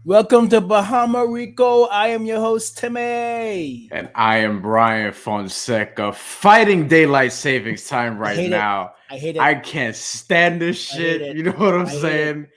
Welcome to Bahamarico. I am your host, Timmy. And I am Brian Fonseca, fighting daylight savings time I right hate it. now. I hate it. I can't stand this I hate shit. it. You know what I'm I hate it. saying?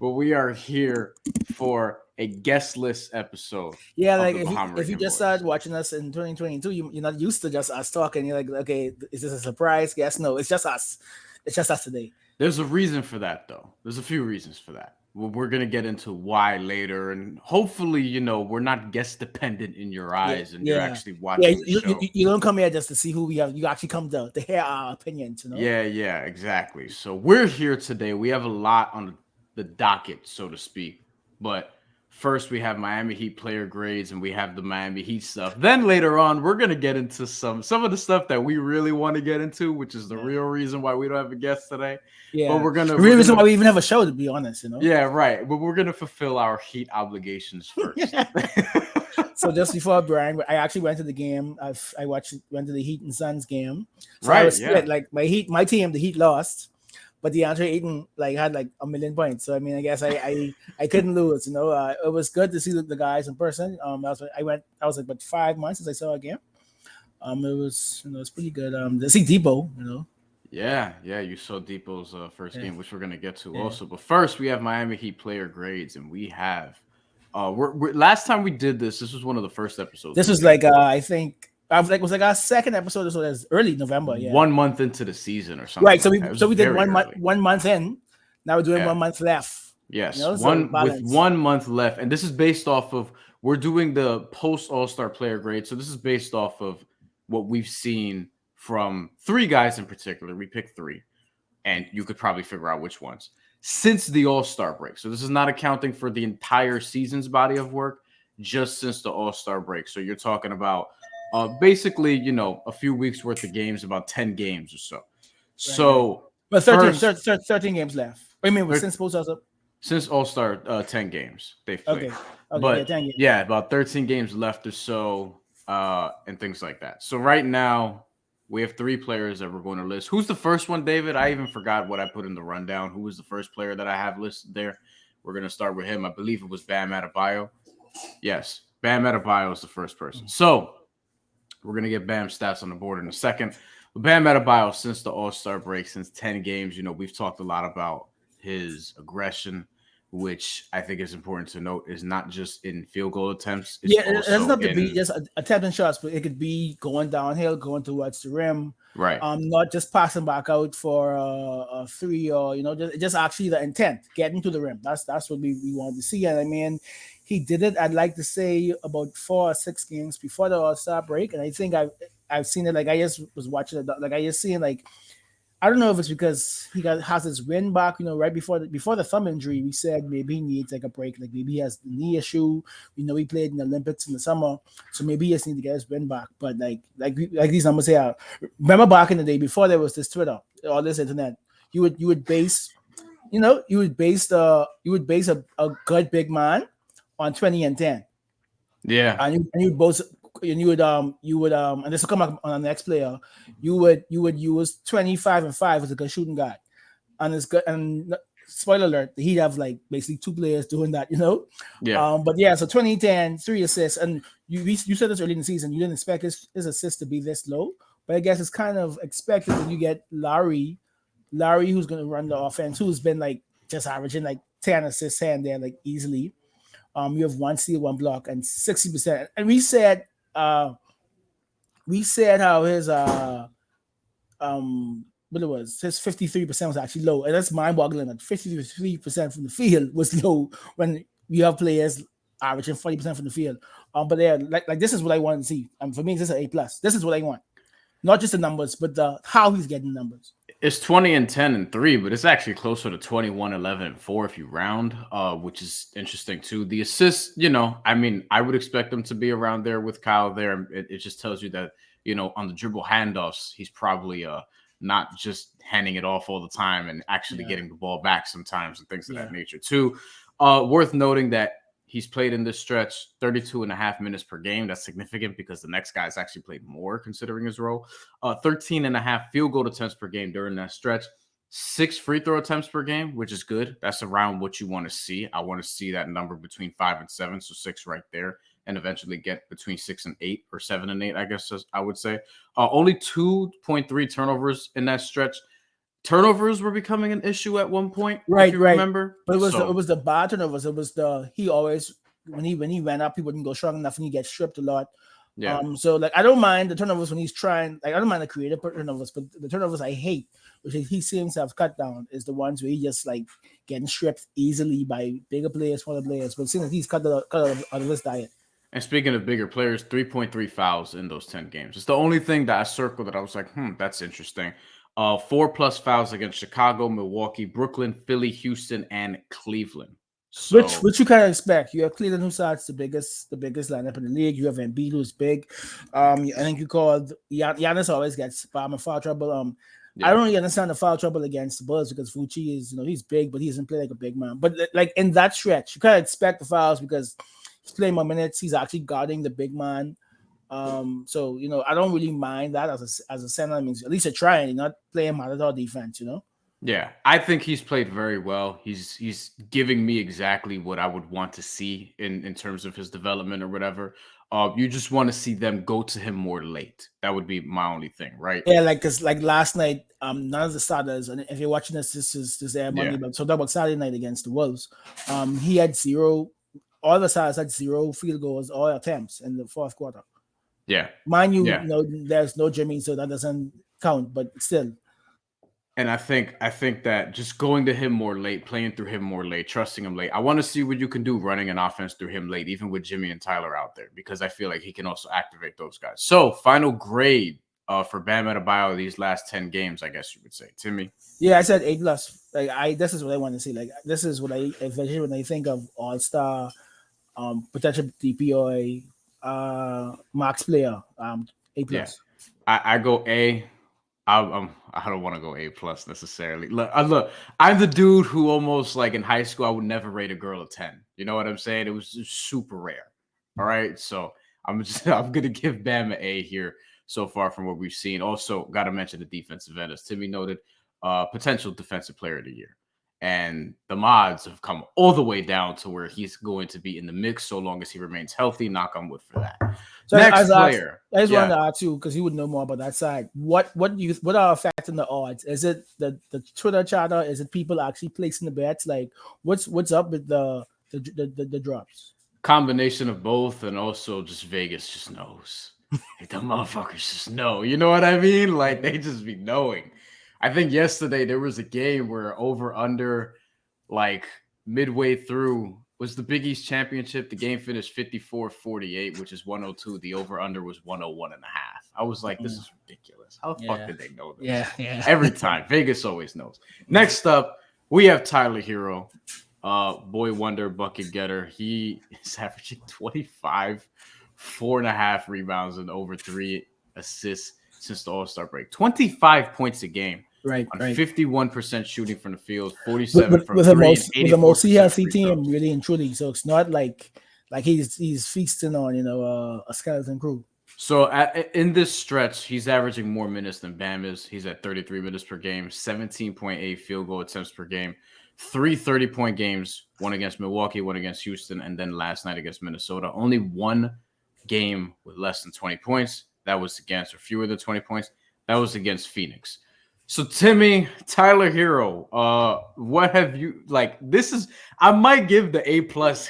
But we are here for a guest list episode Yeah, of like the if you Bahamarican just Boys. started watching us in 2022, you're not used to just us talking. You're like, okay, is this a surprise? Yes, no, it's just us. It's just us today. There's a reason for that, though. There's a few reasons for that. We're going to get into why later. And hopefully, we're not guest dependent in your Yeah, eyes and you're yeah, actually yeah. watching the show. You don't come here just to see who we have. You actually come to hear our opinions. Yeah, exactly. So we're here today. We have a lot on the docket, so to speak. But first, we have Miami Heat player grades, and we have the Miami Heat stuff. Then later on, we're gonna get into some of the stuff that we really want to get into, which is the Yeah, real reason why we don't have a guest today. But yeah. we're gonna The we're real reason why gonna we even have a show, to be honest. yeah, right. But we're gonna fulfill our Heat obligations first. So just before Brian, I actually went to the game. Went to the Heat and Suns game. So I Right? was Yeah. split. Like my team, the Heat lost, but the DeAndre Ayton had like a million points. So I mean, I guess I couldn't lose. It was good to see the guys in person. I was like about 5 months since I saw a game. It was it's pretty good. To see Depot. Yeah. You saw Depot's first Yeah, game, which we're gonna get to yeah. also. But first, we have Miami Heat player grades, and we have. Last time we did this. This was one of the first episodes This we was did. like I think I was like it was like our second episode. So that's early November. Yeah. 1 month into the season or something Right. So like we that. It was so we did very early. 1 month in. Now we're doing Yeah. 1 month left. Yes. So One with balance. 1 month left, and this is based off of we're doing the post All Star player grade. So this is based off of what we've seen from three guys in particular. We picked three, and you could probably figure out which ones since the All Star break. So this is not accounting for the entire season's body of work, just since the All Star break. So you're talking about basically, a few weeks worth of games, about 10 games or so. Right. So But 13, first, 13, 13 games left. I mean, thir- since post also. since All Star, 10 games they've played, Okay. Okay. Yeah. but 10 games. yeah, about 13 games left or so, and things like that. So right now we have three players that we're going to list. Who's the first one, David? I even forgot what I put in the rundown. Who was the first player that I have listed there? We're going to start with him. I believe it was Bam Adebayo. Yes, Bam Adebayo is the first person. So we're going to get Bam stats on the board in a second. But Bam Adebayo, since the All Star break, since 10 games, we've talked a lot about his aggression, which I think is important to note is not just in field goal attempts, it's Yeah. It doesn't also have to be in just attempting shots, but it could be going downhill, going towards the rim. right. Not just passing back out for a three, or just actually the intent, getting to the rim. That's what we want to see. And I mean, he did it. I'd like to say about 4 or 6 games before the All Star break, and I think I've seen it. Like I just was watching it. Like I just seen like I don't know if it's because has his win back. Right before the thumb injury, we said maybe he needs like a break. Like maybe he has the knee issue. He played in the Olympics in the summer, so maybe he just need to get his win back. But like these numbers here, remember back in the day before there was this Twitter or this internet, you would base a good big man on 20 and 10, Yeah. and you both and you would and this will come up on the next player. You would use 25 and 5 as a good shooting guard, and it's good. And spoiler alert, he'd have like basically two players doing that. Yeah. But yeah, so 2010, 3 assists, and you said this early in the season. You didn't expect his assists to be this low, but I guess it's kind of expected when you get Larry, who's going to run the offense, who's been like just averaging like 10 assists here and there, like easily. You have one steal, one block, and 60%. And we said how his what it was, his 53% was actually low, and that's mind-boggling. That 53% from the field was low when you have players averaging 40% from the field. But yeah, like this is what I want to see. For me, this is an A+. This is what I want, not just the numbers, but the how he's getting numbers. It's 20 and 10 and 3, but it's actually closer to 21, 11 and 4 if you round, which is interesting too. The assists, I mean, I would expect them to be around there with Kyle there. It just tells you that, on the dribble handoffs, he's probably not just handing it off all the time and actually Yeah, getting the ball back sometimes and things of yeah, that nature too. Worth noting that he's played in this stretch 32 and a half minutes per game. That's significant because the next guy's actually played more considering his role. 13 and a half field goal attempts per game during that stretch. 6 free throw attempts per game, which is good. That's around what you want to see. I want to see that number between 5 and 7, so 6 right there, and eventually get between 6 and 8 or 7 and 8, I guess I would say. Only 2.3 turnovers in that stretch. Turnovers were becoming an issue at one point, if Right, you right. remember. But So it was the bad turnovers. It was the he always when he ran up, he wouldn't go strong enough, and he gets stripped a lot. yeah, So like I don't mind the turnovers when he's trying. Like I don't mind the creative turnovers, but the turnovers I hate, which he seems to have cut down, is the ones where he just like getting stripped easily by bigger players, smaller players. But since he's cut out of his diet. and speaking of bigger players, 3.3 fouls in those 10 games. It's the only thing that I circled that I was like, that's interesting. 4 plus fouls against Chicago, Milwaukee, Brooklyn, Philly, Houston, and Cleveland. So Which you kind of expect. You have Cleveland, who starts the biggest lineup in the league. You have Embiid, who's big. I think you called Giannis always gets in foul trouble. I don't really understand the foul trouble against the Bulls because Fucci is, he's big, but he doesn't play like a big man. But like in that stretch, you kind of expect the fouls because he's playing more minutes. He's actually guarding the big man. So I don't really mind that as a center. I mean, at least you're trying, you're not playing Matador defense. yeah, I think he's played very well. He's giving me exactly what I would want to see in terms of his development or whatever. You just want to see them go to him more late. That would be my only thing, right? Yeah, like because like last night, none of the starters, and if you're watching this is air Monday, Yeah. but so talk about Saturday night against the Wolves. He had zero. All the starters had zero field goals or attempts in the fourth quarter. Yeah. Mind you, Yeah. there's no Jimmy, so that doesn't count. But still, And I think that just going to him more late, playing through him more late, trusting him late. I want to see what you can do running an offense through him late, even with Jimmy and Tyler out there, because I feel like he can also activate those guys. So final grade for Bam Adebayo these last 10 games, I guess you would say. Timmy. yeah, I said A+. Like this is what I want to see. Like this is what I envision when I think of All-Star, potential DPOA, max player, A+. Yeah. I go A. I don't want to go A plus necessarily. Look, I'm the dude who almost like in high school I would never rate a girl a 10. You know what I'm saying? It was just super rare. All right, so I'm gonna give Bam an A here so far from what we've seen. Also, got to mention the defensive end, as Timmy noted, potential defensive player of the year. And the mods have come all the way down to where he's going to be in the mix so long as he remains healthy. Knock on wood for that. So Next player. I just wanted to ask you because you would know more about that side. What are affecting the odds? Is it the Twitter chatter? Is it people actually placing the bets? Like what's up with the drops? Combination of both, and also just Vegas just knows. Like, the motherfuckers just know. You know what I mean? Like they just be knowing. I think yesterday there was a game where over under like midway through was the Big East Championship. The game finished 54-48, which is 102. The over under was 101 and a half. I was like, this is ridiculous. How the fuck did they know this? Yeah. Every time. Vegas always knows. Next up, we have Tyler Hero. Boy wonder, bucket getter. He is averaging 25, 4.5 rebounds, and over 3 assists since the All-Star break. 25 points a game. Right. 51% shooting from the field, 47 from with three, with the most healthy free throws. team, really and truly. So it's not like he's feasting on a skeleton crew. So in this stretch, he's averaging more minutes than Bam is. He's at 33 minutes per game, 17.8 field goal attempts per game, 3 30-point games, one against Milwaukee, one against Houston, and then last night against Minnesota. Only one game with less than 20 points. That was against, or fewer than 20 points. That was against Phoenix. So Timmy, Tyler Hero, what have you like? This is I might give the A+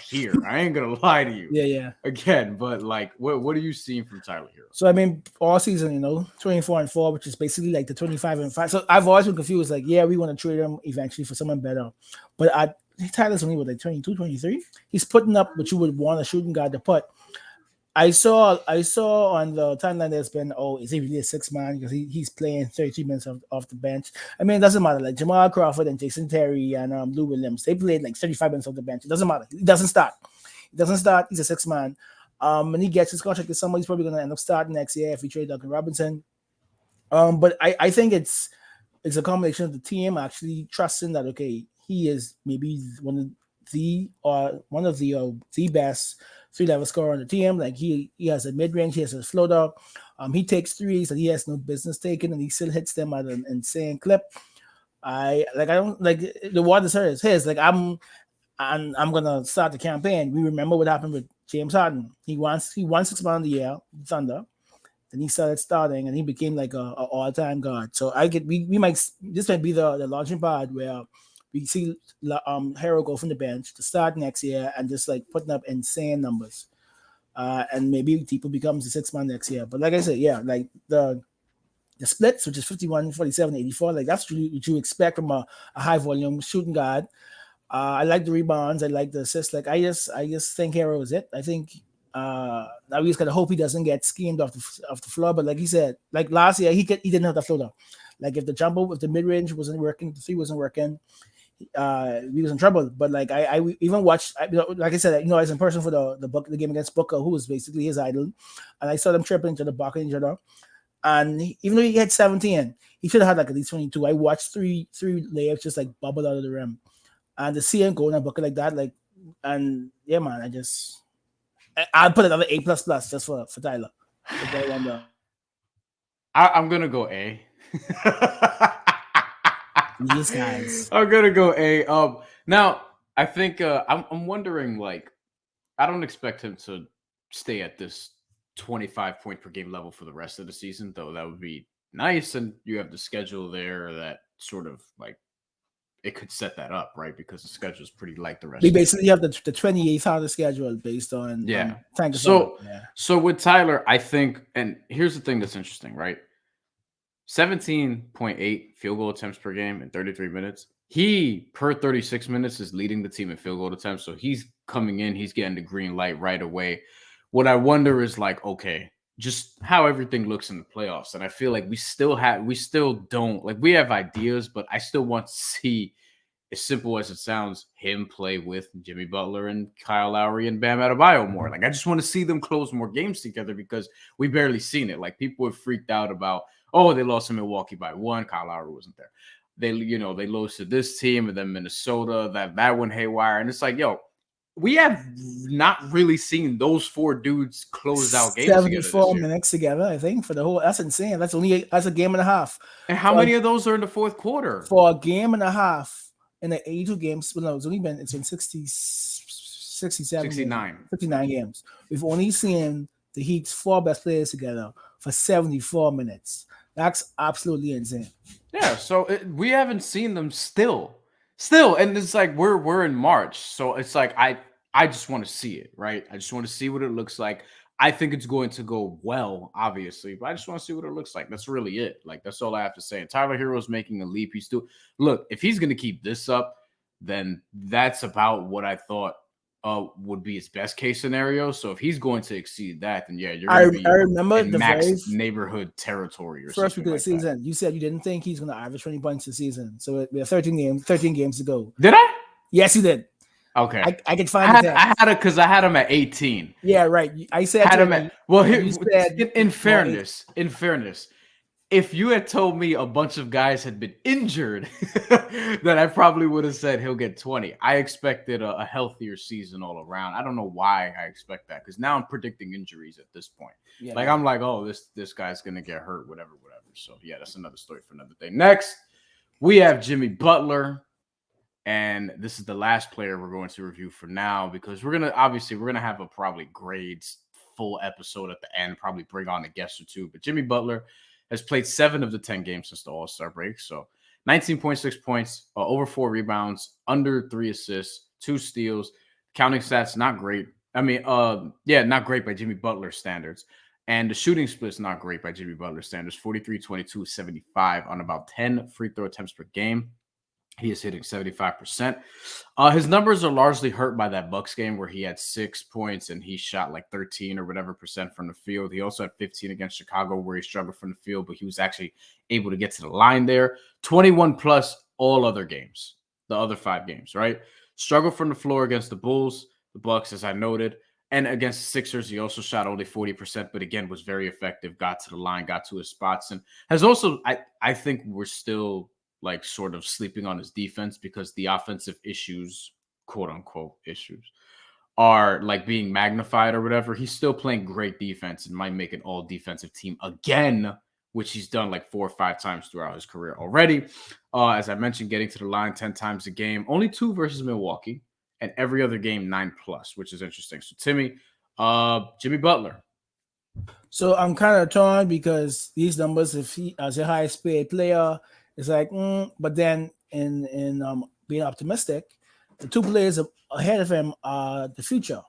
here. I ain't gonna lie to you. Yeah. Again, but like, what are you seeing from Tyler Hero? So I mean, all season, 24-4, which is basically like the 25-5. So I've always been confused. Like, yeah, we want to trade him eventually for someone better, but Tyler's only like 22, 23. He's putting up what you would want a shooting guard to put. I saw on the timeline there's been, is he really a 6-man? Because he's playing 30 minutes off the bench. I mean, it doesn't matter. Like Jamal Crawford and Jason Terry and Lou Williams, they played like 35 minutes off the bench. It doesn't matter. He doesn't start. He's a 6-man. When he gets his contract this summer, he's probably going to end up starting next year if we trade Duncan Robinson. But I think it's a combination of the team actually trusting that, okay, he is maybe one of the best 3-level scorer on the team. Like he has a mid-range, he has a floater. He takes threes that he has no business taking, and he still hits them at an insane clip. I don't like the water's his. Like I'm gonna start the campaign. We remember what happened with James Harden. He won 6 Man of the Year, Thunder. Then he started starting, and he became like a all-time god. So we might this might be the launching pad where we see Hero go from the bench to start next year and just like putting up insane numbers. And maybe people becomes the 6 Man next year. But like I said, yeah, like the splits, which is 51, 47, 84, like that's what you expect from a high volume shooting guard. I like the rebounds. I like the assists. Like I just think Hero is it. I think now we just gotta hope he doesn't get schemed off the floor. But like he said, like last year he didn't have the floater. Like if the mid range wasn't working, the three wasn't working, we was in trouble. But like I even watched, like I said, I was in person for the game against Booker, who was basically his idol, and I saw them tripping each other, blocking each other. And even though he had 17, he should have had like at least 22. I watched three layups just like bubble out of the rim, and to see him go in a bucket like that, like, and yeah, man, I'll put another A++ just for Tyler. I'm gonna go A. These guys. I'm gonna go A. Now I think I'm wondering, like, I don't expect him to stay at this 25 point per game level for the rest of the season, though that would be nice. And you have the schedule there that sort of like it could set that up, right? Because the schedule is pretty light the rest We of the basically have the 28th hardest schedule based on yeah. so yeah. So with Tyler, I think, and here's the thing that's interesting, right? 17.8 field goal attempts per game in 33 minutes. He, per 36 minutes, is leading the team in field goal attempts. So he's coming in, he's getting the green light right away. What I wonder is like, okay, just how everything looks in the playoffs. And I feel like we still don't, like, we have ideas, but I still want to see, as simple as it sounds, him play with Jimmy Butler and Kyle Lowry and Bam Adebayo more. Like, I just want to see them close more games together because we barely seen it. Like, people have freaked out about, oh, they lost to Milwaukee by 1. Kyle Lowry wasn't there. They lost to this team and then Minnesota, that went haywire. And it's like, yo, we have not really seen those 4 dudes close out games together this 74 year. minutes together, I think, for the whole. That's insane. That's a game and a half. And how many of those are in the fourth quarter? For a game and a half in the 82 games, well, no, it's been 67 59 games. We've only seen the Heat's 4 best players together for 74 minutes. That's absolutely insane. Yeah, so we haven't seen them still, and it's like we're in March, so it's like I just want to see it, right? I just want to see what it looks like. I think it's going to go well, obviously, but I just want to see what it looks like. That's really it. Like, that's all I have to say. And Tyler Hero's making a leap. He's still look, if he's going to keep this up, then that's about what I thought would be his best case scenario. So if he's going to exceed that, then yeah, you're going to be I remember in the max neighborhood territory or first something week of like the season. You said you didn't think he's going to average 20 points this season. So we have 13 games to go. Did I? Yes, you did. Okay, I can find it. I had it because I had him at 18. Yeah, right. I said had him at, well. said, in fairness, if you had told me a bunch of guys had been injured, then I probably would have said he'll get 20. I expected a healthier season all around. I don't know why I expect that, because now I'm predicting injuries at this point. Yeah, like, I'm like, oh, this guy's gonna get hurt, whatever. So yeah, that's another story for another day. Next, we have Jimmy Butler. And this is the last player we're going to review for now, because we're gonna have a probably grades full episode at the end, probably bring on a guest or two. But Jimmy Butler has played 7 of the 10 games since the All-Star break. So 19.6 points, over 4 rebounds, under 3 assists, 2 steals. Counting stats, not great. I mean, not great by Jimmy Butler standards. And the shooting split's not great by Jimmy Butler standards. 43, 22, 75 on about 10 free throw attempts per game. He is hitting 75%. His numbers are largely hurt by that Bucks game where he had 6 points and he shot like 13 or whatever percent from the field. He also had 15 against Chicago where he struggled from the field, but he was actually able to get to the line there. 21 plus all other games, the other 5 games, right? Struggled from the floor against the Bulls, the Bucks, as I noted. And against the Sixers, he also shot only 40%, but again, was very effective, got to the line, got to his spots, and has also, I think we're still like sort of sleeping on his defense, because the offensive issues, quote unquote issues, are like being magnified or whatever. He's still playing great defense and might make an all defensive team again which he's done like 4 or 5 times throughout his career already. As I mentioned, getting to the line 10 times a game, only 2 versus Milwaukee, and every other game 9+, which is interesting. So Timmy, Jimmy Butler. So I'm kind of torn because these numbers, if he as a highest paid player, it's like, but then in being optimistic, the two players ahead of him are the future,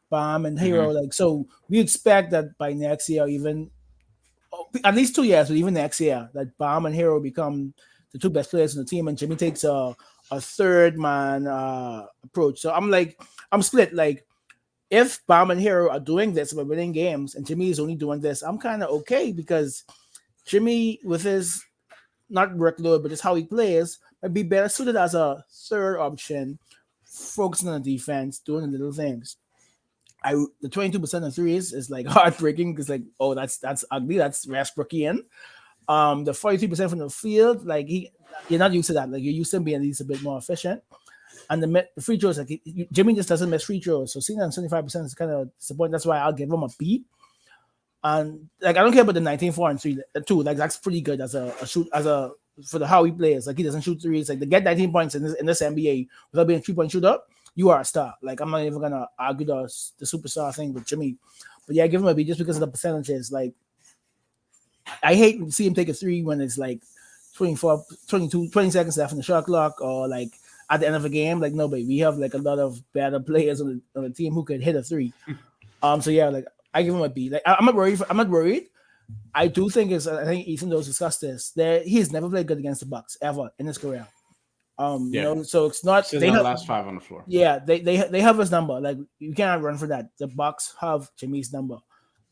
Bam and Hero. Mm-hmm. Like, so we expect that by next year, even at least 2 years, but even next year, that Bam and Hero become the two best players in the team, and Jimmy takes a third man approach. So I'm split. Like, if Bam and Hero are doing this, we're winning games, and Jimmy is only doing this, I'm kind of okay because Jimmy, with his not workload, but just how he plays, might be better suited as a third option, focusing on the defense, doing the little things. The 22% of threes is like heartbreaking because like, oh, that's ugly, that's Westbrookian. The 43% from the field, like you're not used to that. Like you're used to him being at least a bit more efficient. And the free throws, like Jimmy just doesn't miss free throws. So seeing that 75% is kind of disappointing. That's why I'll give him a B. And like I don't care about the 19, 4, and 3 too. Like that's pretty good as a shoot for the how he plays. Like he doesn't shoot threes. Like to get 19 points in this NBA without being a 3-point shooter, you are a star. Like I'm not even gonna argue the superstar thing with Jimmy. But yeah, give him a B just because of the percentages. Like I hate to see him take a 3 when it's like 24, 22, 20 seconds left in the shot clock, or like at the end of a game. Like nobody, we have like a lot of better players on the team who could hit a 3. So yeah, like I give him a B. Like I'm not worried. I'm not worried. I do think I think Ethan Rose discussed this. That he's never played good against the Bucks ever in his career. So it's not they have last 5 on the floor. Yeah, they have his number. Like you cannot run for that. The Bucks have Jimmy's number.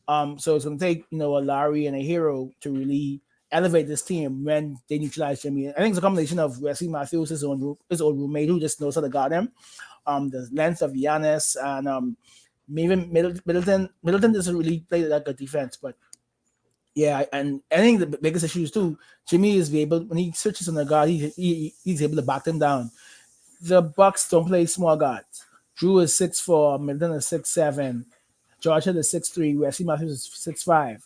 So it's gonna take a Larry and a Hero to really elevate this team when they neutralize Jimmy. I think it's a combination of Wesley Matthews, his old roommate who just knows how to guard him. The length of Giannis and maybe Middleton doesn't really play that good defense, but yeah, and I think the biggest issue is too, Jimmy is able when he switches on the guard, he's able to back them down. The Bucks don't play small guards. Drew is 6'4", Middleton is 6'7", George Hill is 6'3", Wesley Matthews is 6'5".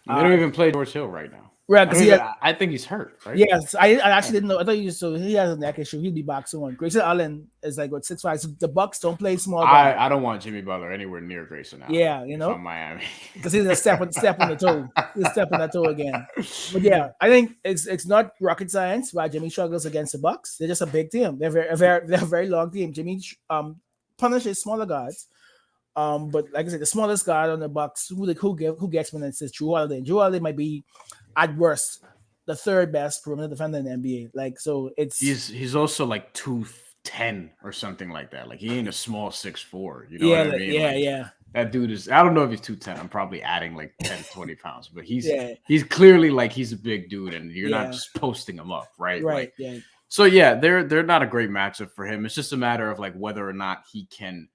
They don't even play George Hill right now. Right, because I think he's hurt, right? Yes, I actually didn't know. I thought he has a neck issue. He'll be back soon. Grayson Allen is like 6'5". So the Bucks don't play small. I don't want Jimmy Butler anywhere near Grayson Allen. Yeah, from Miami, because he's a step on the toe. He's a step on that toe again. But yeah, I think it's not rocket science why Jimmy struggles against the Bucks. They're just a big team. They're a very long team. Jimmy punishes smaller guards. But like I said, the smallest guard on the Bucks who gets minutes is Drew Holiday. Drew Holiday might be at worst the third best perimeter defender in the NBA. Like, so he's also like 210 or something like that. Like he ain't a small 6'4". You know what I mean? Yeah. That dude is. I don't know if he's 210. I'm probably adding like 10, 20 pounds, but he's clearly like he's a big dude, and you're not just posting him up, right? Right. So yeah, they're not a great matchup for him. It's just a matter of like whether or not he can,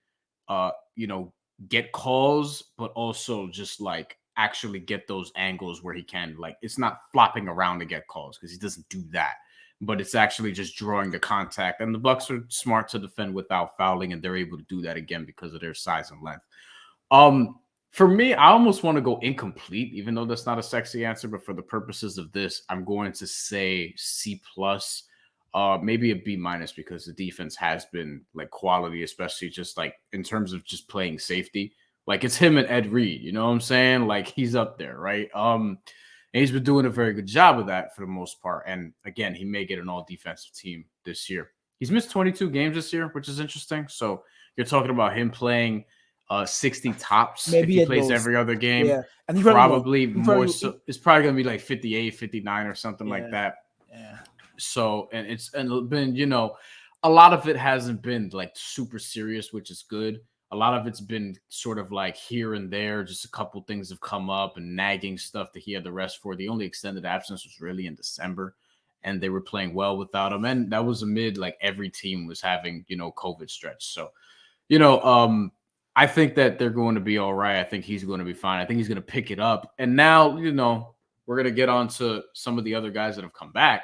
get calls, but also just like actually get those angles where he can, like, it's not flopping around to get calls because he doesn't do that, but it's actually just drawing the contact. And the Bucks are smart to defend without fouling, and they're able to do that again because of their size and length. For me, I almost want to go incomplete, even though that's not a sexy answer, but for the purposes of this, I'm going to say C+, maybe a B- because the defense has been like quality, especially just like in terms of just playing safety. Like it's him and Ed Reed, you know what I'm saying? Like he's up there, right? And he's been doing a very good job of that for the most part. And again, he may get an all defensive team this year. He's missed 22 games this year, which is interesting. So you're talking about him playing 60 tops. Maybe if he plays every other game. Yeah. And he probably more so. It's probably going to be like 58, 59 or something like that. Yeah. So, and it's been, a lot of it hasn't been like super serious, which is good. A lot of it's been sort of like here and there, just a couple things have come up and nagging stuff that he had the rest for. The only extended absence was really in December, and they were playing well without him. And that was amid like every team was having, COVID stretch. So, I think that they're going to be all right. I think he's going to be fine. I think he's going to pick it up. And now, we're going to get on to some of the other guys that have come back,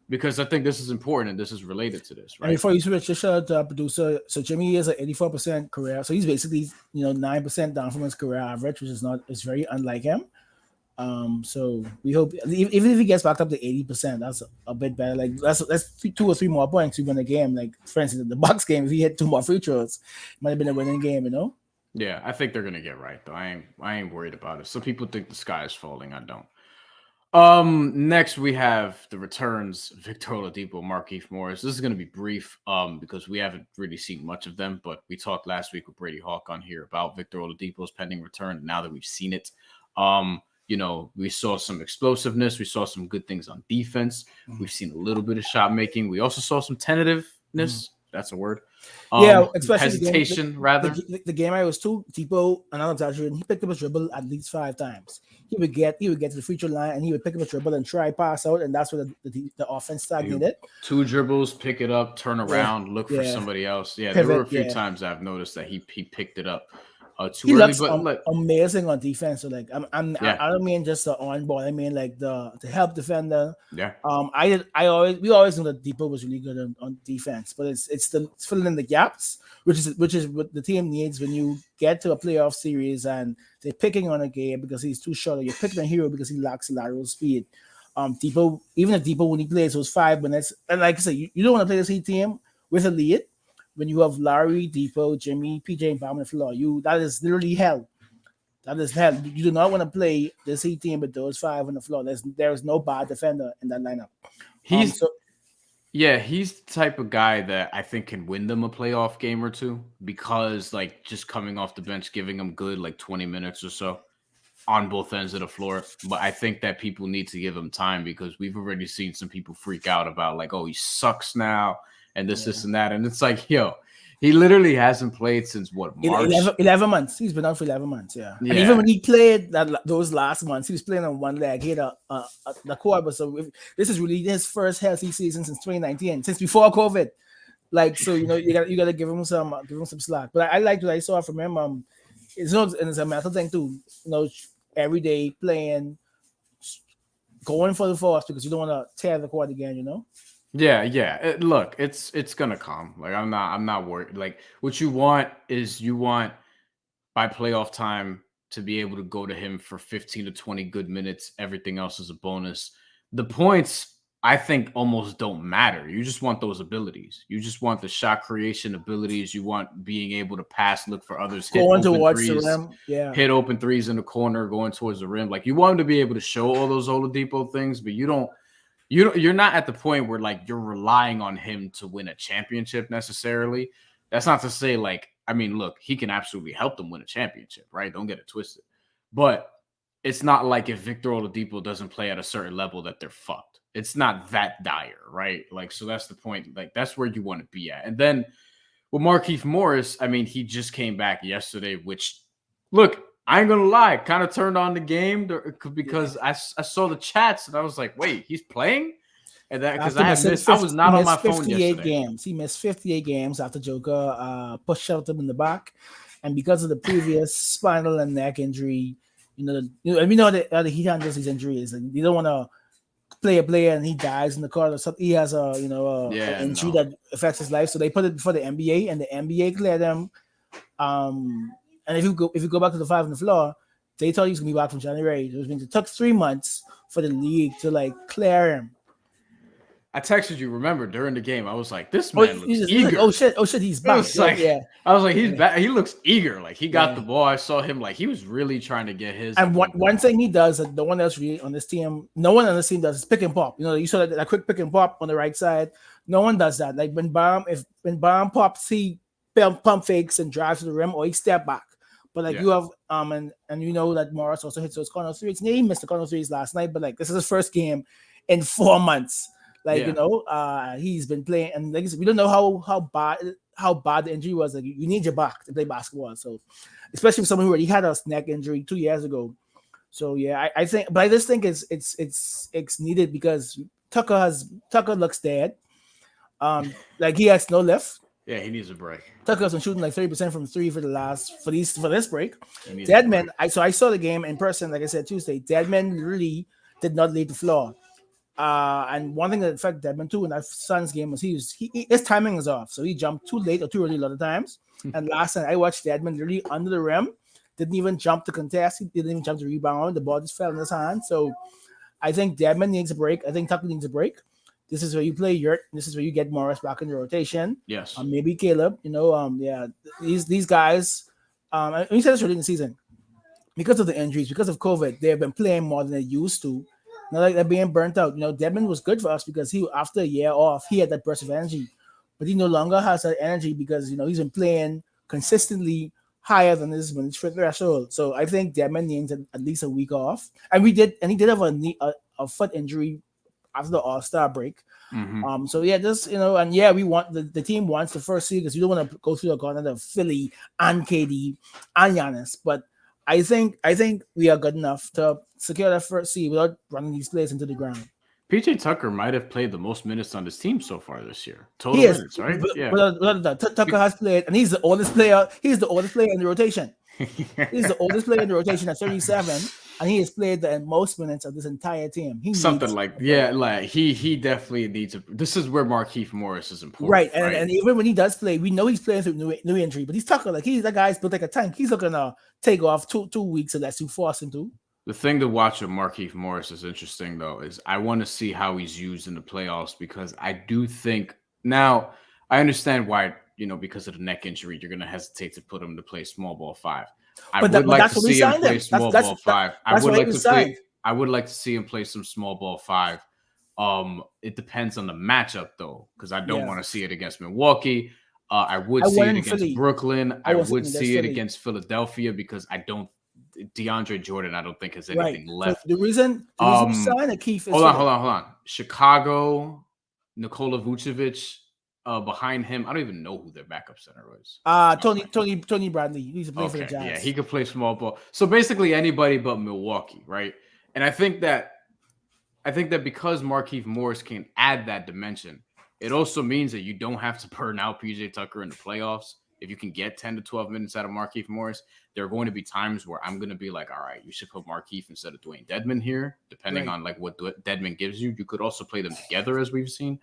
because I think this is important and this is related to this, right? And before you switch, just shout out to our producer. So Jimmy is at 84% career. So he's basically, 9% down from his career average, which is very unlike him. So we hope even if he gets back up to 80%, that's a bit better. Like that's 2 or 3 more points we win the game. Like for instance, the Bucks game, if he hit 2 more free throws, it might have been a winning game. Yeah, I think they're gonna get right though. I ain't worried about it. Some people think the sky is falling. I don't. Next we have the returns: Victor Oladipo, Markeith Morris. This is gonna be brief, because we haven't really seen much of them. But we talked last week with Brady Hawk on here about Victor Oladipo's pending return. Now that we've seen it, we saw some explosiveness. We saw some good things on defense. We've seen a little bit of shot making. We also saw some tentativeness. That's a word. Yeah, especially Hesitation, rather. the game I was too Depot, and I'm exaggerating. He picked up a dribble at least 5 times. He would get to the free throw line and he would pick up a dribble and try pass out, and that's where the offense stagnated. Two dribbles, pick it up, turn around, look for Yeah. somebody else. Yeah, Pivot, there were a few yeah. times I've noticed that he picked it up too He early. looks But amazing on defense. So like Yeah. I don't mean just the on ball. I mean like the help defender. yeah, We always know that Depot was really good on defense, but it's filling in the gaps, which is what the team needs when you get to a playoff series and they're picking on a game because he's too short, or you're picking a hero because he lacks lateral speed. Depot, even if Depot when he plays those 5 minutes, and like I said, you don't want to play this Heat team with a lead when you have Larry, Depot, Jimmy, PJ, and Bam on the floor. That is literally hell. That is hell. You do not want to play this Heat team with those 5 on the floor. There is no bad defender in that lineup. he's So he's the type of guy that I think can win them a playoff game or two, because like just coming off the bench, giving them good like 20 minutes or so on both ends of the floor. But I think that people need to give him time, because we've already seen some people freak out about like, oh, he sucks now and this and that. And it's like, yo, he literally hasn't played since what, March? 11 months. He's been out for 11 months. Yeah. And Yeah. even when he played those last months, he was playing on one leg. He had the quad. But so this is really his first healthy season since 2019, since before COVID. Like, so you gotta give him some slack. But I liked what I saw from him. It's a mental thing too. Every day playing, going for the force because you don't want to tear the quad again. Yeah. Look, it's gonna come. Like I'm not worried. Like what you want is by playoff time to be able to go to him for 15 to 20 good minutes. Everything else is a bonus. The points, I think, almost don't matter. You just want those abilities. You just want the shot creation abilities. You want being able to pass, look for others, going towards the rim. Yeah. hit open threes in the corner, going towards the rim. Like you want him to be able to show all those Oladipo things, but you're not at the point where like you're relying on him to win a championship necessarily. That's not to say like, I mean, look, he can absolutely help them win a championship, right? Don't get it twisted. But it's not like if Victor Oladipo doesn't play at a certain level that they're fucked. It's not that dire, right? Like, so that's the point. Like, that's where you want to be at. And then with Markeith Morris, I mean, he just came back yesterday, which, look, I ain't gonna lie, kind of turned on the game because I saw the chats and I was like, wait, he's playing? And that because I was not on my phone yesterday. Games. He missed 58 games after Joker pushed out him in the back, and because of the previous spinal and neck injury, and we know that he handles these injuries, and you don't want to play a player and he dies in the car or something. He has an injury that affects his life, so they put it before the NBA, and the NBA cleared him. And if you go back to the 5 on the floor, they told you he's gonna be back from January. It took 3 months for the league to like clear him. I texted you, remember, during the game. I was like, this man looks eager. Oh shit, he's back. I was like, he's back. He looks eager. Like he got the ball. I saw him like he was really trying to get his. And one thing he does that no one else really on this team, no one on this team does is pick and pop. You saw that quick pick and pop on the right side. No one does that. Like when Bam pops, he pump fakes and drives to the rim, or he step back. But like you have and you know that Morris also hits those corner threes. He missed the corner threes last night, but like this is his first game in 4 months. He's been playing, and like I said, we don't know how bad the injury was. Like you need your back to play basketball. So, especially for someone who already had a neck injury 2 years ago. So yeah, I think, but I just think it's needed because Tucker looks dead. Like he has no lift. Yeah, he needs a break. Tucker's been shooting like 30% from 3 for this break. Deadman, I saw the game in person, like I said Tuesday. Deadman really did not leave the floor. And one thing that affected Deadman too in that Suns game was his timing is off. So he jumped too late or too early a lot of times. And last night I watched Deadman literally under the rim, didn't even jump to contest. He didn't even jump to rebound. The ball just fell in his hand. So I think Dedmon needs a break. I think Tucker needs a break. This is where you play Yurt. This is where you get Morris back in the rotation. Yes. Maybe Caleb. Yeah. These guys. And we said this early in the season, because of the injuries, because of COVID, they have been playing more than they used to. Not like they're being burnt out. Dedmon was good for us because he, after a year off, he had that burst of energy, but he no longer has that energy because he's been playing consistently higher than his minutes threshold. So I think Dedmon needs at least a week off, and he did have a foot injury after the All-Star break. Mm-hmm. So yeah, just and yeah, we want the team wants the first seed because you don't want to go through the gauntlet of Philly and KD and Giannis, but I think we are good enough to secure that first seed without running these players into the ground. PJ Tucker might have played the most minutes on this team so far this year. Total He is, minutes, right? Tucker has played, and he's the oldest player. He's the oldest player in the rotation. He's the oldest player in the rotation at 37, and he has played the most minutes of this entire team. He he definitely needs. This is where Markeith Morris is important, right? And even when he does play, we know he's playing through new injury, but he's Tucker. Like, he's that guy's built like a tank. He's not gonna take off two weeks unless you force him to. The thing to watch with Markeith Morris is interesting, though, is I want to see how he's used in the playoffs, because I do think now I understand why, because of the neck injury, you're going to hesitate to put him to play small ball 5. I would like to see him play small ball 5. I would like to see him play some small ball 5. It depends on the matchup, though, because I don't want to see it against Milwaukee. I would see it against Philly. Brooklyn. I would see it against Philadelphia, because DeAndre Jordan, I don't think has anything left. So the reason you sign a Keith is hold on. Chicago, Nikola Vucevic, behind him, I don't even know who their backup center was. Tony Bradley. He's playing for the Jazz. Yeah, he could play small ball. So basically anybody but Milwaukee, right? And I think that because Markeith Morris can add that dimension, it also means that you don't have to burn out PJ Tucker in the playoffs. If you can get 10 to 12 minutes out of Markeith Morris, there are going to be times where I'm going to be like, all right, you should put Markeith instead of Dwayne Dedmon here, depending on like what Dedmon gives you. You could also play them together, as we've seen.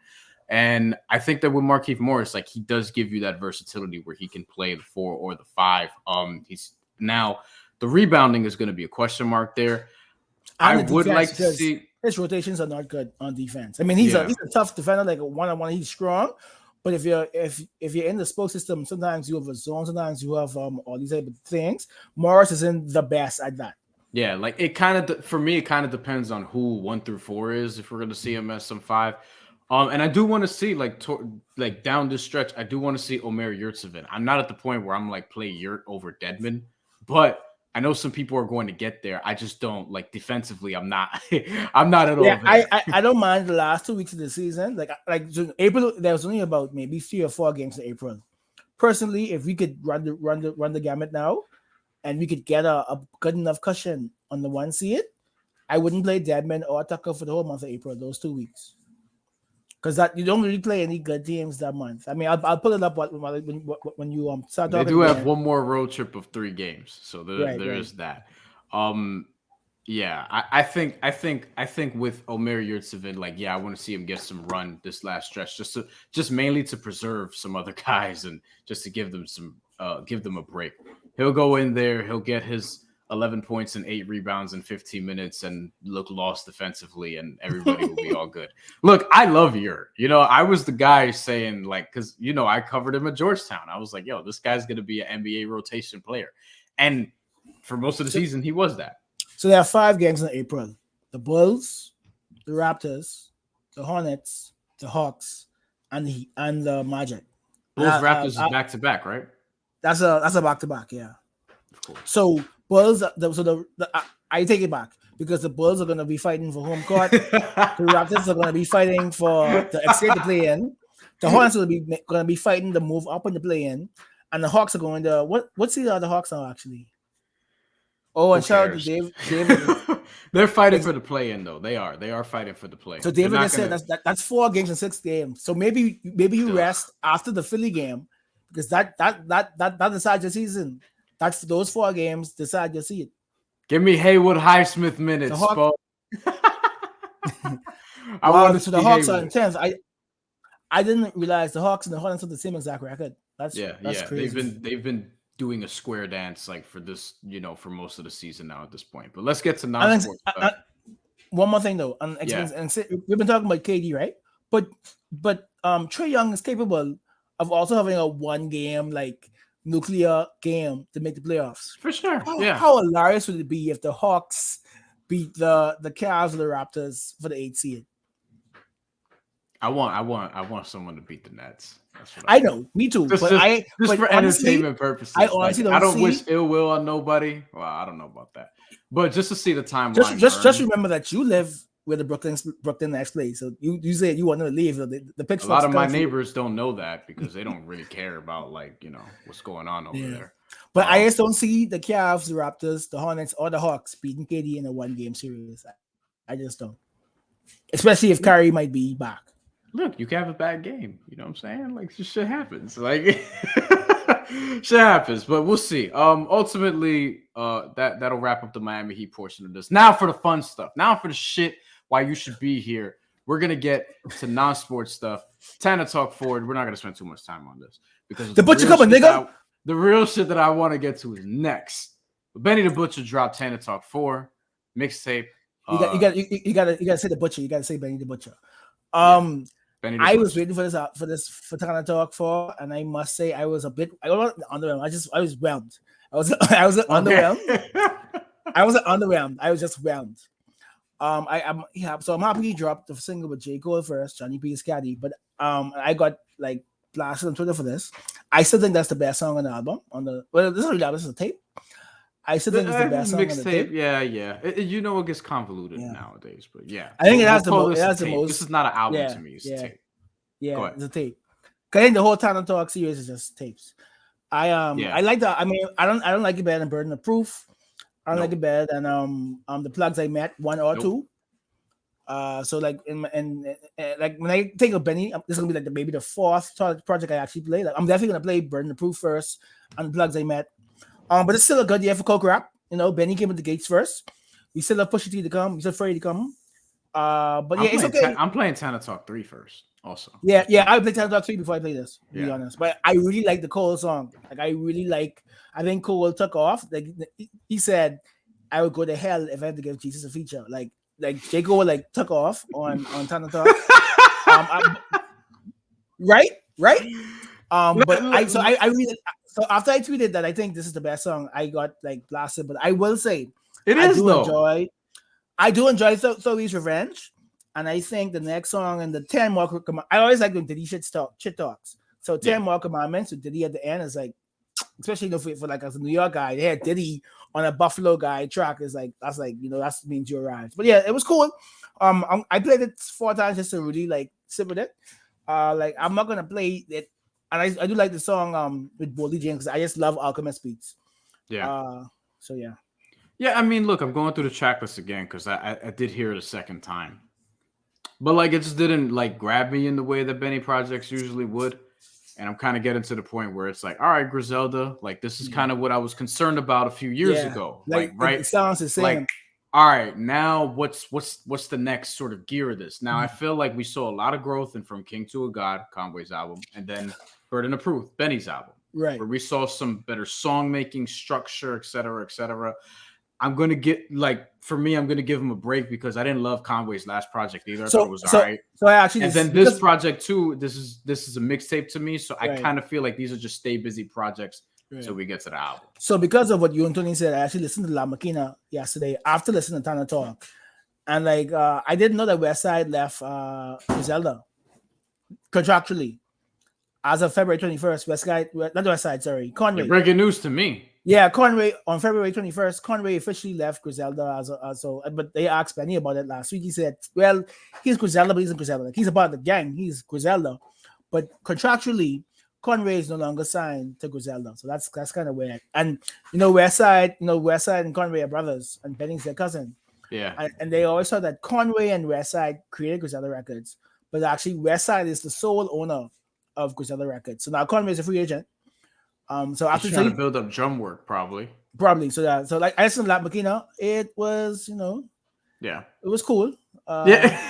And I think that with Markeith Morris, like, he does give you that versatility where he can play the 4 or the 5. He's now the rebounding is going to be a question mark there. And I would like to see his rotations are not good on defense. I mean, he's a tough defender, like a one-on-one. He's strong. But if you're in the spoke system, sometimes you have a zone, sometimes you have all these other things. Morris isn't the best at that. Yeah, like for me, it kind of depends on who 1 through 4 is. If we're going to see him as some 5, and I do want to see like down this stretch, I do want to see Omer Yurtseven. I'm not at the point where I'm like play Yurt over Dedmon, but I know some people are going to get there. I just don't like defensively. I'm not at all. Yeah, I don't mind the last 2 weeks of the season. Like April, there was only about maybe 3 or 4 games in April. Personally, if we could run the gamut now, and we could get a good enough cushion on the 1 seed, I wouldn't play Dedmon or Tucker for the whole month of April. Those 2 weeks, because that you don't really play any good teams that month. I mean, I'll pull it up when you start talking. They do have one more road trip of 3 games, so there is that. Yeah, I think with Omer Yurtseven, like, I want to see him get some run this last stretch, just mainly to preserve some other guys and just to give them a break. He'll go in there, he'll get his 11 points and 8 rebounds in 15 minutes and look lost defensively, and everybody will be all good. Look, I love Yurt. I was the guy saying, like, because, I covered him at Georgetown. I was like, yo, this guy's going to be an NBA rotation player. And for most of the season, he was that. So there are 5 games in April: the Bulls, the Raptors, the Hornets, the Hawks, and the Magic. Bulls Raptors is back to back, right? That's a back to back, yeah. Of course. So Bulls, I take it back, because the Bulls are going to be fighting for home court. The Raptors are going to be fighting for the escape to play in. The Hornets are going to be fighting to move up in the play in, and the Hawks are going to what's the other Hawks are actually? Oh, and shout out to David. They're fighting for the play-in, though. They are fighting for the play. So David just said that's 4 games in 6 games. So maybe you rest after the Philly game, because that decides your season. That's those 4 games decide your seed. Give me Haywood Highsmith minutes, Spo. The Hawks are intense. I didn't realize the Hawks and the Hornets are the same exact record. That's crazy. They've been doing a square dance like for this, for most of the season now at this point. But let's get to And non-sports stuff. one more thing though, and Yeah, we've been talking about KD, right? But Trey Young is capable of also having a one game like nuclear game to make the playoffs. for sure. Yeah, How hilarious would it be if the Hawks beat the Cavs or the Raptors for the 8th seed? I want someone to beat the Nets. That's what I know, me too. Just, but just for honestly, entertainment purposes. I honestly I don't see, wish ill will on nobody. Well, I don't know about that, but just to see the timeline. Just remember that you live where the Brooklyn Nets play. So you say you want to leave the pitch. A lot of my neighbors don't know that because they don't really care about what's going on over there. But I just don't see the Cavs, the Raptors, the Hornets, or the Hawks beating KD in a one-game series. I just don't. Especially if Kyrie might be back. Look, you can have a bad game. You know what I'm saying? Like, just shit happens. Like, shit happens. But we'll see. Ultimately, that'll wrap up the Miami Heat portion of this. Now for the fun stuff. Now for the shit why you should be here. We're gonna get to non-sports stuff. Tana talk forward. We're not gonna spend too much time on this because the Butcher coming, nigga. The real shit that I want to get to is next. Benny the Butcher dropped Tana Talk 4 mixtape. You gotta say the Butcher. You gotta say Benny the Butcher. I was waiting for this for Tana Talk 4, and I must say I was underwhelmed. I was whelmed. I was underwhelmed. I wasn't underwhelmed. I was just whelmed. So I'm happy he dropped the single with J. Cole first, Johnny P's Caddy, but I got like blasted on Twitter for this. I still think that's the best song on the album. This is really album, this is a tape. I still think it's the best song on the tape. Yeah. It gets convoluted nowadays, but yeah. I think it has the most. This is not an album to me. It's a tape. Yeah, it's a tape. I think the whole Tana Talk series is just tapes. I like that. I mean, I don't like it better than Burden of Proof. I don't like it better than the Plugs I Met 1 or 2. So like like when I take a Benny, this is gonna be like maybe the 4th project I actually play. Like, I'm definitely gonna play Burden of Proof first and the Plugs I Met. But it's still a good year for Coke Rap. Benny came with the gates first. We still have Pusha T to come. He's afraid to come. But it's okay. I'm playing Tana Talk 3 first. Also, yeah, I would play Tana Talk 3 before I play this. To be honest, but I really like the Cole song. Like I think Cole took off. Like he said, I would go to hell if I had to give Jesus a feature. Like J. Cole took off on Tana Talk. Right. But I really after I tweeted that I think this is the best song, I got blasted. But I will say I do enjoy Thoreau's Revenge. And I think the next song and the 10 more, I always like when Diddy shit talks. So 10 more commandments with Diddy at the end is like, especially for like as a New York guy, they had Diddy on a Buffalo guy track. Is like that means you arrived. But yeah, it was cool. I played it 4 times just to really sit with it. I'm not gonna play it, and I do like the song with Boldy James because I just love Alchemist beats. Yeah. So yeah. Yeah, I mean, look, I'm going through the track list again because I did hear it a second time. But it just didn't grab me in the way that Benny projects usually would. And I'm kind of getting to the point where it's like, all right, Griselda, this is kind of what I was concerned about a few years ago. Right? It sounds the same. All right, now what's the next sort of gear of this? Now I feel like we saw a lot of growth in From King to a God, Conway's album, and then Burden of Proof, Benny's album. Right. Where we saw some better song making, structure, et cetera, et cetera. I'm going to give him a break because I didn't love Conway's last project either. I thought it was all right. So I actually, and then this project too, this is a mixtape to me. So I kind of feel like these are just stay busy projects until we get to the album. So because of what you and Tony said, I actually listened to La Maquina yesterday after listening to Tana Talk. And I didn't know that Westside left Griselda contractually. As of February 21st, Conway. You're breaking news to me. Yeah, Conway on February 21st, Conway officially left Griselda but they asked Benny about it last week. He said, well, he's Griselda, but he's in Griselda. He's a part of the gang. He's Griselda. But contractually, Conway is no longer signed to Griselda. So that's kind of weird. And Westside and Conway are brothers, and Benny's their cousin. Yeah. And they always thought that Conway and Westside created Griselda Records, but actually Westside is the sole owner of Griselda Records. So now Conway is a free agent. So after trying to build up drum work, probably. So yeah. So I listened to La Maquina. It was, yeah, it was cool. Yeah.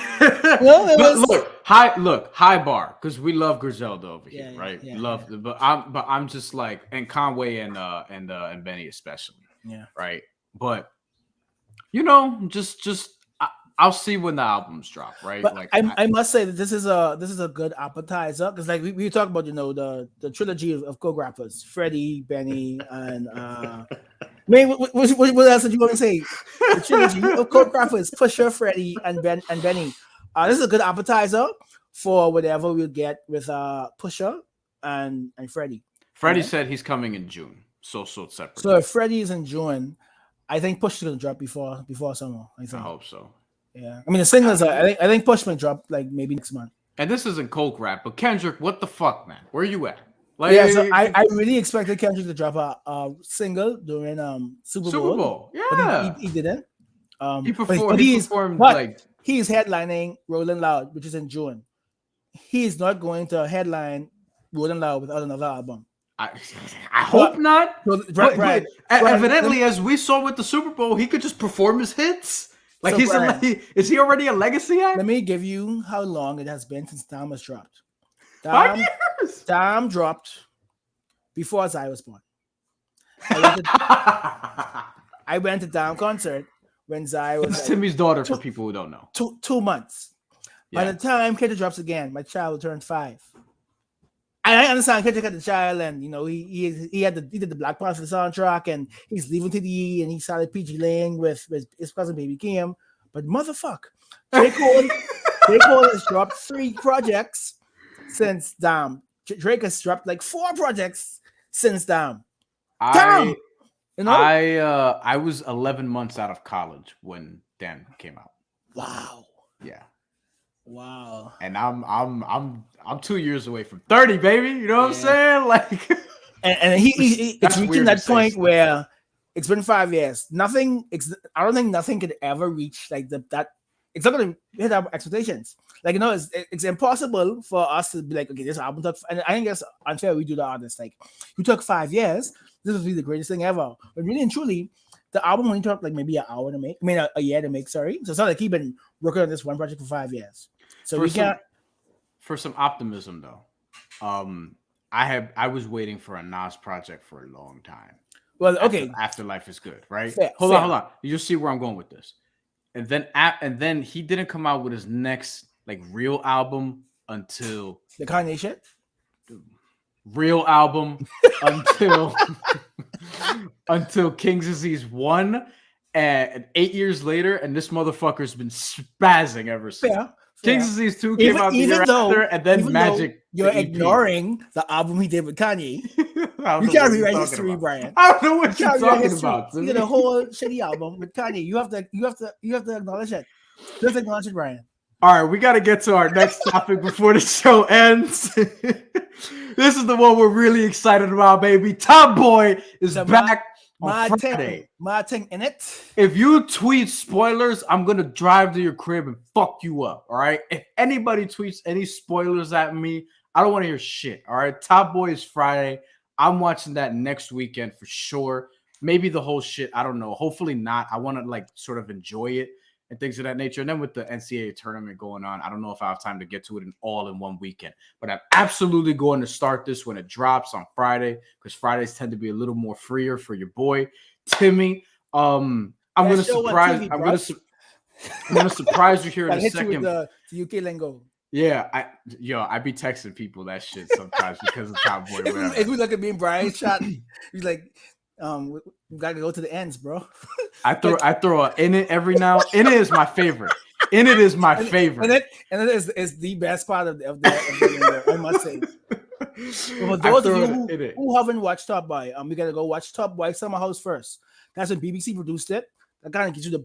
Look, high bar, because we love Griselda over here, Yeah, right? yeah, Love, yeah, but I'm just like, and Conway and Benny especially, yeah. right? But I'll see when the albums drop, right? But Like, I must say that this is a good appetizer because like we talk about the trilogy of co-rappers Freddie, Benny, and man, what else did you want to say? The trilogy of co-rappers Pusha, Freddie, and Benny. This is a good appetizer for whatever we'll get with Pusha and Freddie. You Freddie know, said he's coming in June, so so separately. if Freddie is in June, I think Pusha's gonna drop before summer. I I think. hope so. Yeah, I mean the singles. I think Push may drop like maybe next month. And this isn't Coke rap, but Kendrick, what the fuck, man? Where you at? Yeah, so I, Like, I really expected Kendrick to drop a single during Super Super Bowl, Bowl, but he, yeah. he, he didn't. He But performed. but He he's performed but like he's headlining Rolling Loud, which is in June. He's not going to headline Rolling Loud without another album. I, I So, hope not. so But Brian, evidently, as we saw with the Super Bowl, he could just perform his hits. Like so Brian, is he already a legacy let act? me give you how long it has been since Dam was dropped. 5 Dam, years. Dam dropped before Zai was born. I went to I went to Dam concert when Zai was It's like Timmy's daughter, for two, people who don't know. 2 months. By Yeah. the time Kendrick drops again, my child will turn 5. And I understand Kendrick had the child, and he did the Black Panther soundtrack, and he's leaving TDE, and he started PG Lane with his cousin Baby Kim. But motherfuck, J Cole, J Cole has dropped 3 projects since Damn. Drake has dropped like 4 projects since Damn. I Damn, you know? I was 11 months out of college when Dan came out. Wow, Yeah. wow. And I'm 2 years away from 30, baby. You know what I'm Yeah. saying? Like, And it's that's reaching weird to that say point still. where it's been 5 years. I don't think nothing could ever reach like that. It's not going to hit our expectations. Like it's impossible for us to be like, okay, this album took. And I think it's unfair. We do the artists like you took 5 years. This would be the greatest thing ever. But really and truly, the album only took like maybe an hour to make. I mean, a year to make. Sorry. So it's not like he's been working on this one project for 5 years. So For we some can't. for some optimism though, I was waiting for a Nas project for a long time. Well, okay, Afterlife is good, right? fair, Hold fair. on. You see where I'm going with this. And then he didn't come out with his next like real album until The Kanye shit. real album until until King's Disease 1, and 8 years later, and this motherfucker's been spazzing ever since. Fair. King's Disease 2 came out the year after, and then Magic. You're the EP. ignoring the album he did with Kanye. I don't You know can't what you're rewrite talking history, about. Brian. I don't know what You you're can't rewrite talking history. about. You did a whole shitty album with Kanye. You have to acknowledge it. Just acknowledge it, Brian. All right, we got to get to our next topic before the show ends. This is the one we're really excited about, baby. Top Boy is back on Friday. My thing in it. If you tweet spoilers, I'm going to drive to your crib and fuck you up, all right? If anybody tweets any spoilers at me, I don't want to hear shit, all right? Top Boy is Friday. I'm watching that next weekend for sure. Maybe the whole shit, I don't know. Hopefully not. I want to like sort of enjoy it and things of that nature. And then with the NCAA tournament going on, I don't know if I have time to get to it all in one weekend. But I'm absolutely going to start this when it drops on Friday, because Fridays tend to be a little more freer for your boy Timmy. I'm going to surprise. I'm going to surprise you here in a hit second. you with the UK lingo. Yeah, I be texting people that shit sometimes because of Top Boy. If we look at me and Brian's shot, he's like, we gotta go to the ends, bro. I throw a in it every now. In it is my favorite. In it is my favorite. And it is the best part of the I must say. For those of you who haven't watched Top Boy, we gotta go watch Top Boy Summer House first. That's when BBC produced it. That kind of gives you the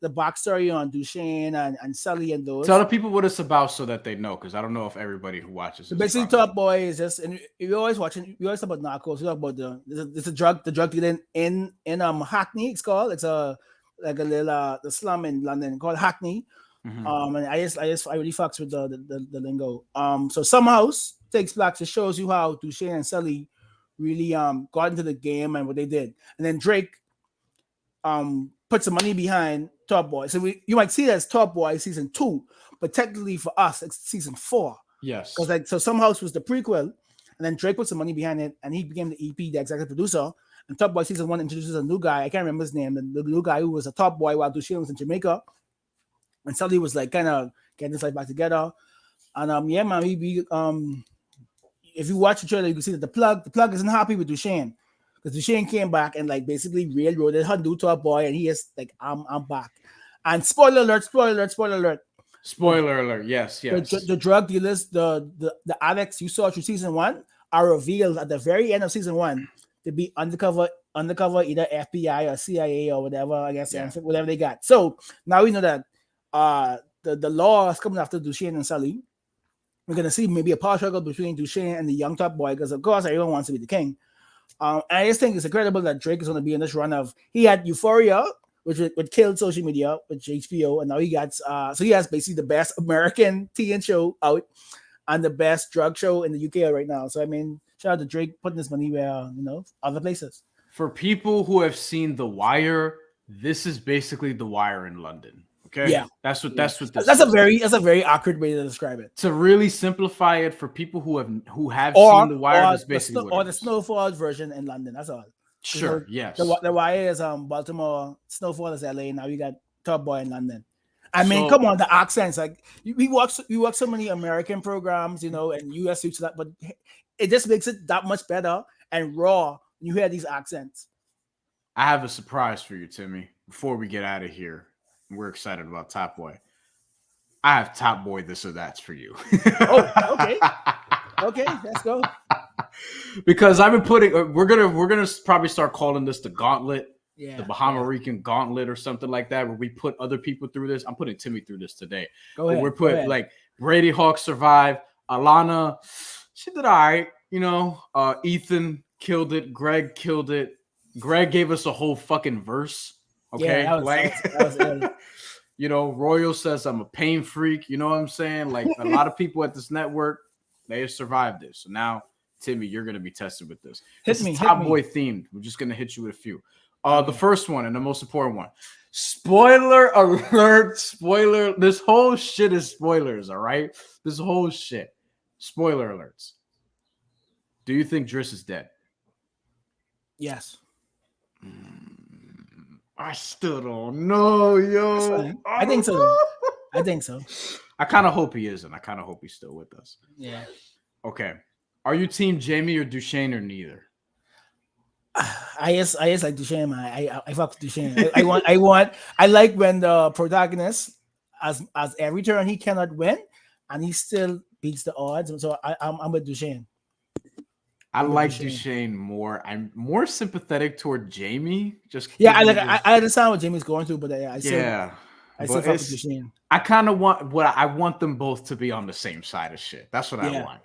backstory on Duchesne and Sully and those. Tell the people what it's about so that they know, because I don't know if everybody who watches. So basically, Top Boy is just, and you're always watching. You always talk about narcos. You talk about the drug dealer in Hackney. It's called. It's a little the slum in London called Hackney. Mm-hmm. And I really fucks with the lingo. So Summer House takes place. It shows you how Duchesne and Sully really got into the game and what they did, and then Drake put some money behind Top Boy. So you might see it as Top Boy season 2, but technically for us it's season 4. Yes. Because like so, Some House was the prequel, and then Drake put some money behind it, and he became the EP, the executive producer. And Top Boy season 1 introduces a new guy. I can't remember his name. The new guy who was a top boy while Dushane was in Jamaica, and suddenly was like kind of getting his life back together. And yeah, man, if you watch the trailer, you can see that the plug isn't happy with Dushane. Because Dushane came back and like basically railroaded her new Top Boy, and he is like, I'm back. And spoiler alert. Spoiler alert. Yes. The drug dealers, the addicts you saw through season 1 are revealed at the very end of season 1 to be undercover either FBI or CIA or whatever, I guess, whatever they got. So now we know that the law is coming after Dushane and Sully. We're gonna see maybe a power struggle between Dushane and the young Top Boy, because of course everyone wants to be the king. And I just think it's incredible that Drake is going to be in this run of. He had Euphoria, which killed social media, which HBO, and now he got so he has basically the best American teen show out and the best drug show in the UK right now. So I mean, shout out to Drake putting this money where other places. For people who have seen The Wire, this is basically The Wire in London. Okay, yeah, that's what this. That's a very accurate way to describe it. To really simplify it for people who have seen The Wire, or is basically the Snowfall version in London. That's all. Sure. Yes. The Wire is Baltimore, Snowfall is LA. Now you got Top Boy in London. I mean, come on, the accents. Like we watch so many American programs, and US suits that, but it just makes it that much better and raw when you hear these accents. I have a surprise for you, Timmy. Before we get out of here, we're excited about Top Boy. I have Top Boy this or that's for you. Oh, okay. Okay, let's go. Because I've been putting, we're gonna probably start calling this the Gauntlet, the Bahamarican Gauntlet or something like that, where we put other people through this. I'm putting Timmy through this today. Go ahead. We're putting like Brady Hawk survived, Alana, she did all right, Ethan killed it, Greg killed it. Greg gave us a whole fucking verse. Okay, that was Royal says I'm a pain freak. You know what I'm saying? Like a lot of people at this network, they have survived this. So now, Timmy, you're going to be tested with this. This is Top Boy themed. We're just going to hit you with a few. The first one and the most important one. Spoiler alert. Spoiler. This whole shit is spoilers, all right? This whole shit. Spoiler alerts. Do you think Driss is dead? Yes. I still don't know, yo. I think so. I kind of hope he isn't. I kind of hope he's still with us. Yeah. Okay. Are you team Jamie or Dushane or neither? I just like Dushane, man. I fuck with Dushane. I like when the protagonist, as every turn he cannot win, and he still beats the odds. And so I'm with Dushane. I like Dushane more. I'm more sympathetic toward Jamie. I understand what Jamie's going through, but I still fuck with Dushane. I kind of want them both to be on the same side of shit. That's what I want.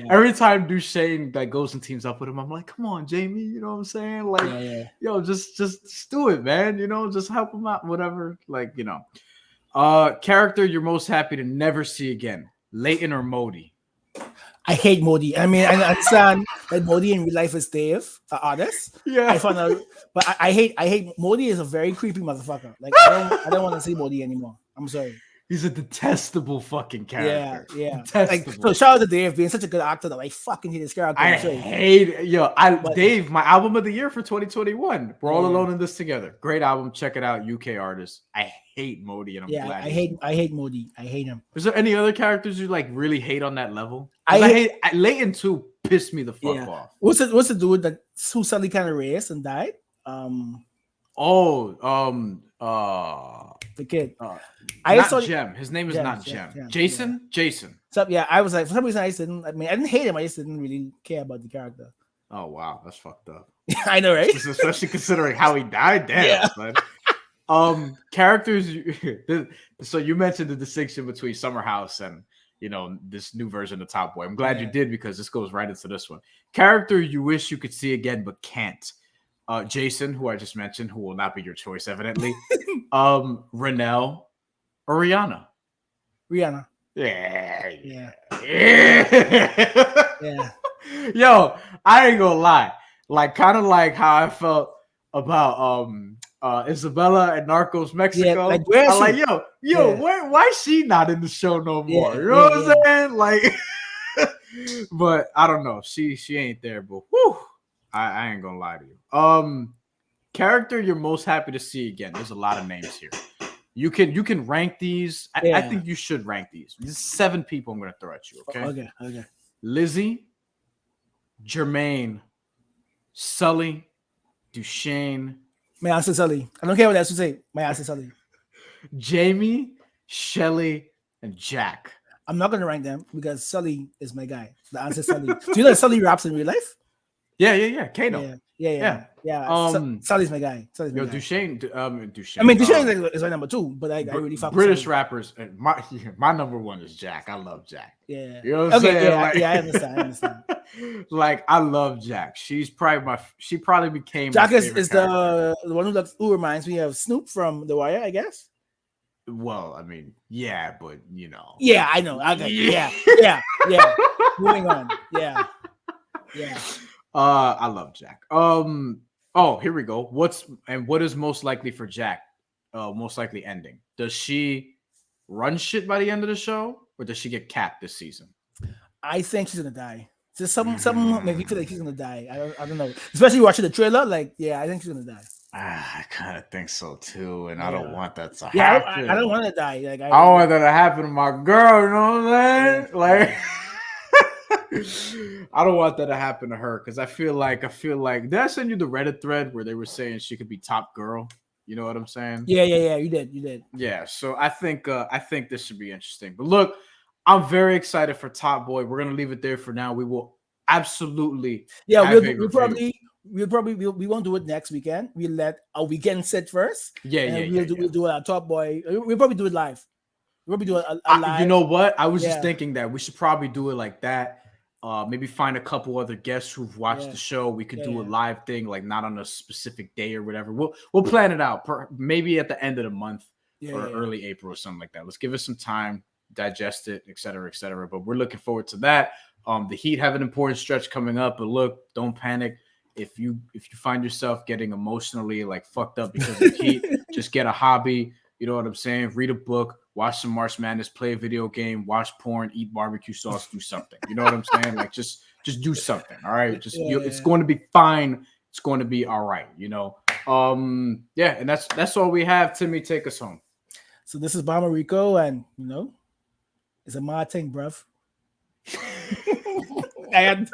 Every time Dushane goes and teams up with him, I'm like, come on, Jamie. You know what I'm saying? Like, yo, just do it, man. Just help him out, whatever. Character you're most happy to never see again, Leighton or Modi? I hate Modi. I mean, I understand that Modi in real life is Dave, the artist. Yeah. I found out, but I hate Modi is a very creepy motherfucker. Like I don't want to see Modi anymore. I'm sorry. He's a detestable fucking character. Yeah. So shout out to Dave being such a good actor that I fucking hate his character. Dave, my album of the year for 2021. We're all alone in this together. Great album. Check it out. UK artist. I hate Modi, and I'm glad. I hate Modi. I hate him. Is there any other characters you really hate on that level? I hate Leighton too. Pissed me the fuck off. What's the dude that who suddenly kind of raced and died? The kid. Jem. His name is not Jem. Jason? Jason. So I was like, for some reason I didn't hate him. I just didn't really care about the character. Oh wow, that's fucked up. I know, right? Especially considering how he died. Damn. Yeah. Characters. So you mentioned the distinction between Summer House and this new version of Top Boy. I'm glad you did, because this goes right into this one. Character you wish you could see again but can't. Jason, who I just mentioned, who will not be your choice, evidently. Renelle or Rihanna? Rihanna. Yeah. Yo, I ain't gonna lie. Kind of like how I felt about Isabella and Narcos Yeah, Mexico. like where I'm is like, she? yo, Yeah, why is she not in the show no yeah, more? You know yeah, what yeah. I'm saying? Like, but I don't know. She ain't there, but whew, I ain't gonna lie to you. Character you're most happy to see again. There's a lot of names here. You can rank these. I Yeah. think you should rank these. These 7 people I'm gonna throw at you. Okay, Okay, okay. Lizzie, Jermaine, Sully, Duchesne, My answer Sully. I don't care what else you say. My answer Sully. Jamie, Shelly, and Jack. I'm not gonna rank them because Sully is my guy. The answer is Sully. Do you know that Sully raps in real life? Yeah. Kano. Yeah, yeah, yeah, Yeah. yeah. Sully's my guy. Sully's my Yo, guy. I Duchesne. mean, Duchesne is my number 2, but I really fuck with British Sully. rappers. And my number 1 is Jack. I love Jack. Yeah. You know what I'm Okay. saying? Yeah. Like, Yeah. I understand. I understand. like I love Jack. She probably became Jack my is favorite character. the one who reminds me of Snoop from The Wire, I guess. Well, I mean, yeah, but you know. Yeah, I know. Okay. Yeah. Moving on. Yeah. I love Jack. Oh, here we go. What is most likely for Jack? Most likely ending. Does she run shit by the end of the show, or does she get capped this season? I think she's gonna die. Just something make me feel like she's gonna die. I don't know. Especially watching the trailer, like yeah, I think she's gonna die. I kind of think so too, and I don't want that to Yeah, happen. I don't want to die. Like I don't want that to happen to my girl. You know what I'm saying? Yeah. Like. I don't want that to happen to her because I feel like did I send you the Reddit thread where they were saying she could be top girl? You know what I'm saying? Yeah. You did. Yeah. So I think this should be interesting. But look, I'm very excited for Top Boy. We're gonna leave it there for now. We will absolutely. Yeah, have we won't do it next weekend. We'll let our weekend sit first. We'll do it at Top Boy. We'll probably do it live. We'll probably do it a live. You know what? I was just thinking that we should probably do it like that. Maybe find a couple other guests who've watched the show. We could do a live thing, like not on a specific day or whatever. We'll plan it out. Maybe at the end of the month or early April or something like that. Let's give us some time, digest it, et cetera, et cetera. But we're looking forward to that. The Heat have an important stretch coming up, but look, don't panic. If you find yourself getting emotionally like fucked up because of Heat, just get a hobby. You know what I'm saying? Read a book, watch some March Madness, play a video game, watch porn, eat barbecue sauce, do something. You know what I'm saying? Like just do something. All right. It's going to be fine. It's going to be all right. You know. And that's all we have. Timmy, take us home. So this is Bahamarico, and you know, it's a mad thing, bruv. And